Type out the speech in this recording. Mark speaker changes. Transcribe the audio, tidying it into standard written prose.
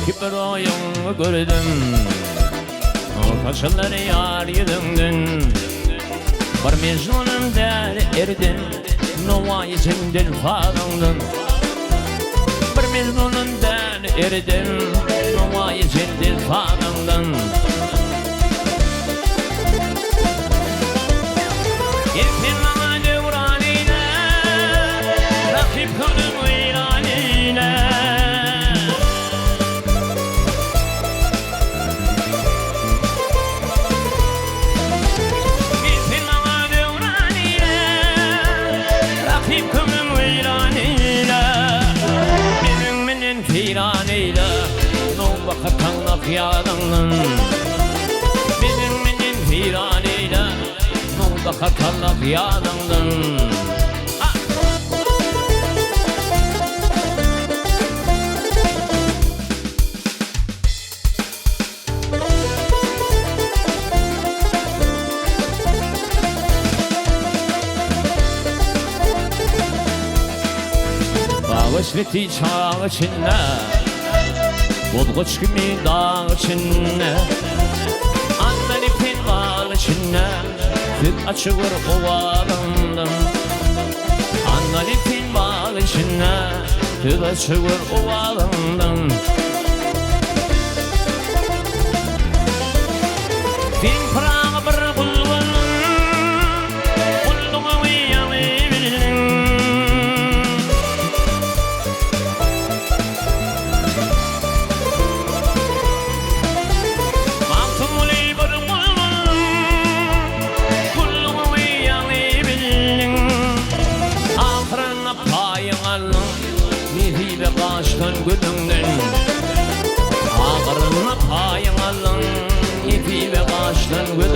Speaker 1: bir oyunu gördüm. Kaşınları yar yüzünden bir mecnunum der erdim. Novayı sendin fadandın. Bir mecnunum der erdim. Novayı sendin fadandın. İrfin bana devranine, rakip kanım ilanine. İrfin bana devranine, rakip kanım ilanine. Benim firanine, no bakatan afyadanın. Benim firanine, no bakatan afyadanın. Bağışlıklı çağ içinde, Bulguç gibi dağ içinde, Andan ipin bağ içinde, Süt açılır ovalından. Andan ipin bağ içinde, Süt açılır ovalından. Bin pırağı bir bulvanın, Bulduğu uyanı bilin. Mihibe kaçtan gülünden, ağırına payın alın. Mihibe kaçtan gülünden.